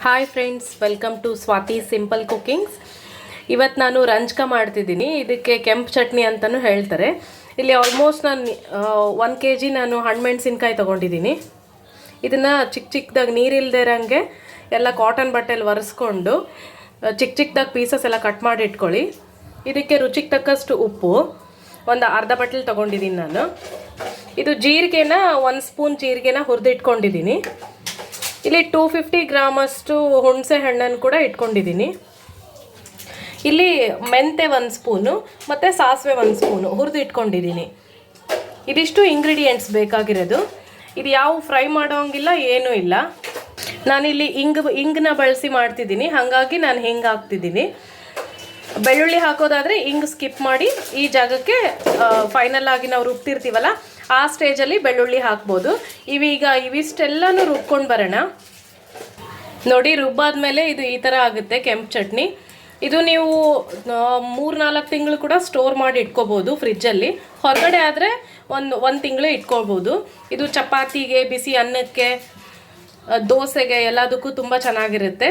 Hi friends, welcome to Swathi simple cookings. ಇವತ್ತು ನಾನು ರಂಜ್ಕ ಮಾಡ್ತಿದ್ದೀನಿ. ಇದಕ್ಕೆ ಕೆಂಪು ಚಟ್ನಿ ಅಂತಲೂ ಹೇಳ್ತಾರೆ. ಇಲ್ಲಿ ಆಲ್ಮೋಸ್ಟ್ ನಾನು 1 kg ನಾನು ಹಣ್ಣುಮೆಣಸಿನ್ಕಾಯಿ ತೊಗೊಂಡಿದ್ದೀನಿ. ಇದನ್ನು ಚಿಕ್ಕ ಚಿಕ್ಕದಾಗಿ ನೀರಿಲ್ಲದೆ ಇರೋಂಗೆ ಎಲ್ಲ ಕಾಟನ್ ಬಟ್ಟೆಯಲ್ಲಿ ಒರೆಸ್ಕೊಂಡು ಚಿಕ್ಕದಾಗಿ ಪೀಸಸ್ ಎಲ್ಲ ಕಟ್ ಮಾಡಿ ಇಟ್ಕೊಳ್ಳಿ. ಇದಕ್ಕೆ ರುಚಿಗೆ ತಕ್ಕಷ್ಟು ಉಪ್ಪು, ಒಂದು ಅರ್ಧ ಬಟ್ಟಲು ತೊಗೊಂಡಿದ್ದೀನಿ ನಾನು. ಇದು ಜೀರಿಗೆನ 1 ಸ್ಪೂನ್ ಜೀರಿಗೆನ ಹುರಿದಿಟ್ಕೊಂಡಿದ್ದೀನಿ. ಇಲ್ಲಿ 250 ಗ್ರಾಮಷ್ಟು ಹುಣಸೆ ಹಣ್ಣನ್ನು ಕೂಡ ಇಟ್ಕೊಂಡಿದ್ದೀನಿ. ಇಲ್ಲಿ ಮೆಂತೆ 1 ಸ್ಪೂನು ಮತ್ತು ಸಾಸಿವೆ 1 ಸ್ಪೂನು ಹುರಿದು ಇಟ್ಕೊಂಡಿದ್ದೀನಿ. ಇದಿಷ್ಟು ಇಂಗ್ರೀಡಿಯೆಂಟ್ಸ್ ಬೇಕಾಗಿರೋದು. ಇದು ಯಾವ ಫ್ರೈ ಮಾಡೋಂಗಿಲ್ಲ, ಏನೂ ಇಲ್ಲ. ನಾನಿಲ್ಲಿ ಇಂಗನ್ನ ಬಳಸಿ ಮಾಡ್ತಿದ್ದೀನಿ, ಹಾಗಾಗಿ ನಾನು ಹಿಂಗೆ ಹಾಕ್ತಿದ್ದೀನಿ. ಬೆಳ್ಳುಳ್ಳಿ ಹಾಕೋದಾದರೆ ಇಂಗು ಸ್ಕಿಪ್ ಮಾಡಿ ಈ ಜಾಗಕ್ಕೆ ಫೈನಲ್ ಆಗಿ ನಾವು ರುಬ್ತಿರ್ತೀವಲ್ಲ ಆ ಸ್ಟೇಜಲ್ಲಿ ಬೆಳ್ಳುಳ್ಳಿ ಹಾಕ್ಬೋದು. ಇವಿಷ್ಟೆಲ್ಲನೂ ರುಬ್ಕೊಂಡು ಬರೋಣ. ನೋಡಿ, ರುಬ್ಬಾದ್ಮೇಲೆ ಇದು ಈ ಥರ ಆಗುತ್ತೆ ಕೆಂಪು ಚಟ್ನಿ. ಇದು ನೀವು 3-4 ತಿಂಗಳು ಕೂಡ ಸ್ಟೋರ್ ಮಾಡಿ ಇಟ್ಕೋಬೋದು ಫ್ರಿಜ್ಜಲ್ಲಿ. ಹೊರಗಡೆ ಆದರೆ ಒಂದು ತಿಂಗಳು ಇಟ್ಕೊಳ್ಬೋದು. ಇದು ಚಪಾತಿಗೆ, ಬಿಸಿ ಅನ್ನಕ್ಕೆ, ದೋಸೆಗೆ ಎಲ್ಲದಕ್ಕೂ ತುಂಬ ಚೆನ್ನಾಗಿರುತ್ತೆ.